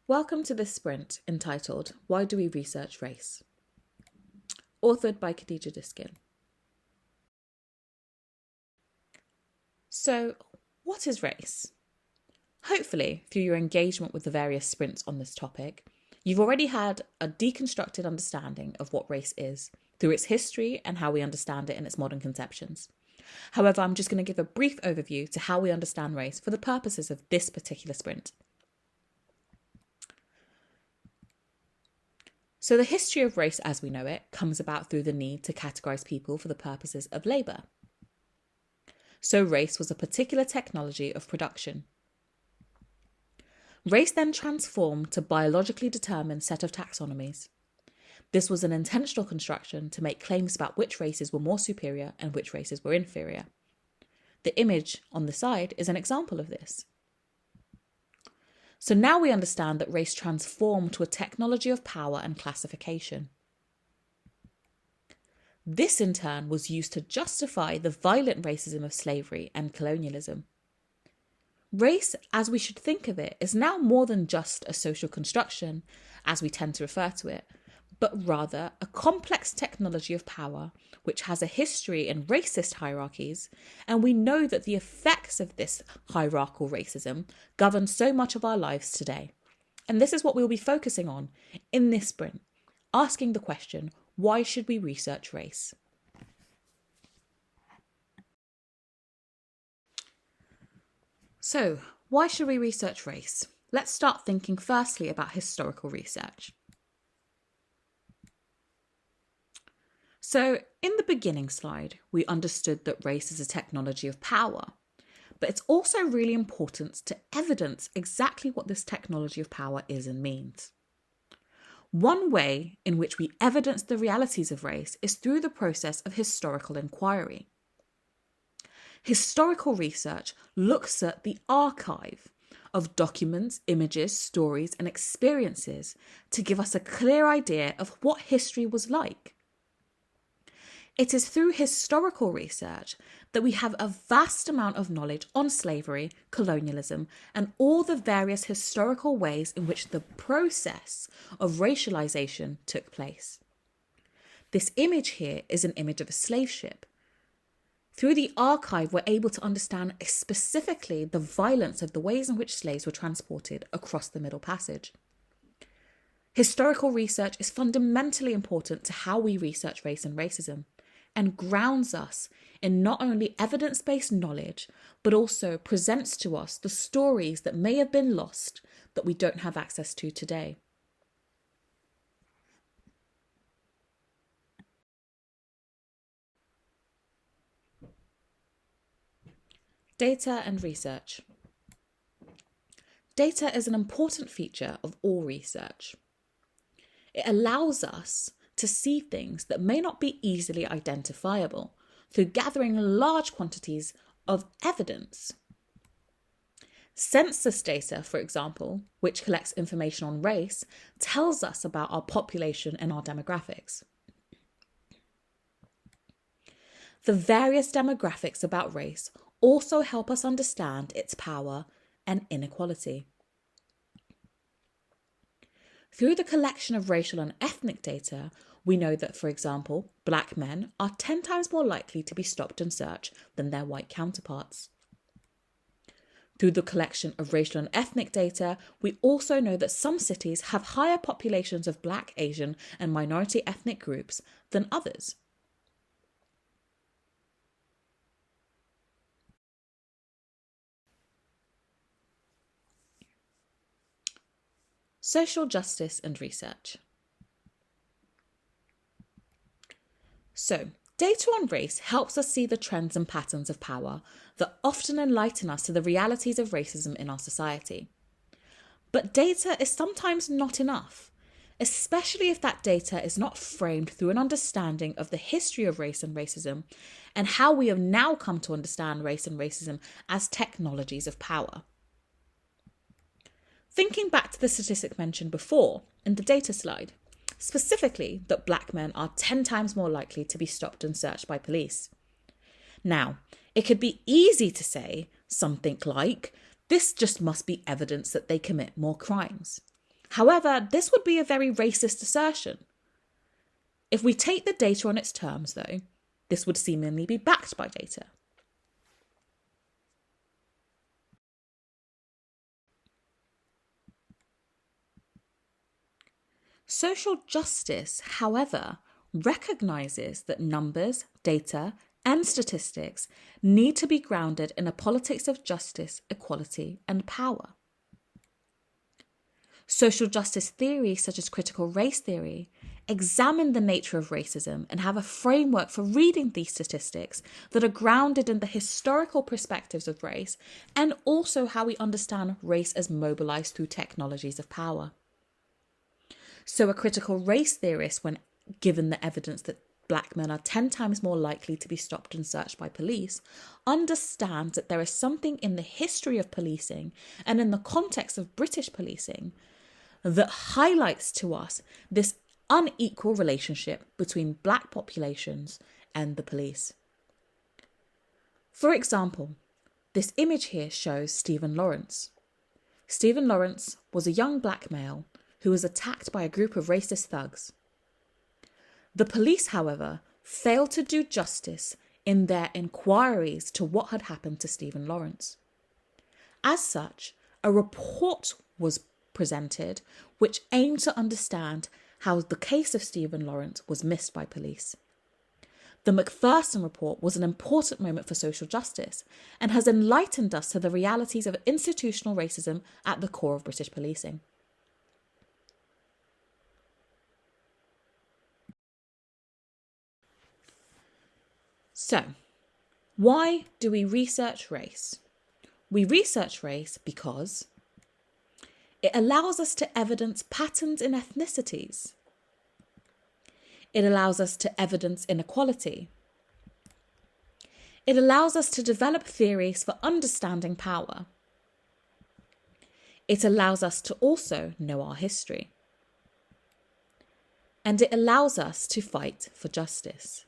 Welcome to this sprint entitled, Why Do We Research Race? Authored by Khadija Diskin. So, what is race? Hopefully, through your engagement with the various sprints on this topic, you've already had a deconstructed understanding of what race is, through its history and how we understand it in its modern conceptions. However, I'm just going to give a brief overview to how we understand race for the purposes of this particular sprint. So the history of race as we know it comes about through the need to categorise people for the purposes of labour. So race was a particular technology of production. Race then transformed to biologically determined set of taxonomies. This was an intentional construction to make claims about which races were more superior and which races were inferior. The image on the side is an example of this. So now we understand that race transformed to a technology of power and classification. This in turn was used to justify the violent racism of slavery and colonialism. Race, as we should think of it, is now more than just a social construction, as we tend to refer to it, but rather a complex technology of power which has a history in racist hierarchies, and we know that the effects of this hierarchical racism govern so much of our lives today. And this is what we'll be focusing on in this sprint, asking the question, why should we research race? So, why should we research race? Let's start thinking firstly about historical research. So, in the beginning slide, we understood that race is a technology of power, but it's also really important to evidence exactly what this technology of power is and means. One way in which we evidence the realities of race is through the process of historical inquiry. Historical research looks at the archive of documents, images, stories, and experiences to give us a clear idea of what history was like. It is through historical research that we have a vast amount of knowledge on slavery, colonialism, and all the various historical ways in which the process of racialization took place. This image here is an image of a slave ship. Through the archive, we're able to understand specifically the violence of the ways in which slaves were transported across the Middle Passage. Historical research is fundamentally important to how we research race and racism, and grounds us in not only evidence-based knowledge, but also presents to us the stories that may have been lost that we don't have access to today. Data and research. Data is an important feature of all research. It allows us to see things that may not be easily identifiable through gathering large quantities of evidence. Census data, for example, which collects information on race, tells us about our population and our demographics. The various demographics about race also help us understand its power and inequality. Through the collection of racial and ethnic data, we know that, for example, black men are 10 times more likely to be stopped and searched than their white counterparts. Through the collection of racial and ethnic data, we also know that some cities have higher populations of black, Asian, and minority ethnic groups than others. Social justice and research. So, data on race helps us see the trends and patterns of power that often enlighten us to the realities of racism in our society. But data is sometimes not enough, especially if that data is not framed through an understanding of the history of race and racism and how we have now come to understand race and racism as technologies of power. Thinking back to the statistic mentioned before in the data slide, specifically that black men are 10 times more likely to be stopped and searched by police. Now, it could be easy to say something like, this just must be evidence that they commit more crimes. However, this would be a very racist assertion. If we take the data on its terms, though, this would seemingly be backed by data. Social justice, however, recognises that numbers, data, and statistics need to be grounded in a politics of justice, equality, and power. Social justice theories, such as critical race theory, examine the nature of racism and have a framework for reading these statistics that are grounded in the historical perspectives of race and also how we understand race as mobilised through technologies of power. So a critical race theorist, when given the evidence that black men are 10 times more likely to be stopped and searched by police, understands that there is something in the history of policing and in the context of British policing that highlights to us this unequal relationship between black populations and the police. For example, this image here shows Stephen Lawrence. Stephen Lawrence was a young black male who was attacked by a group of racist thugs. The police, however, failed to do justice in their inquiries to what had happened to Stephen Lawrence. As such, a report was presented which aimed to understand how the case of Stephen Lawrence was missed by police. The Macpherson report was an important moment for social justice and has enlightened us to the realities of institutional racism at the core of British policing. So, why do we research race? We research race because it allows us to evidence patterns in ethnicities. It allows us to evidence inequality. It allows us to develop theories for understanding power. It allows us to also know our history. And it allows us to fight for justice.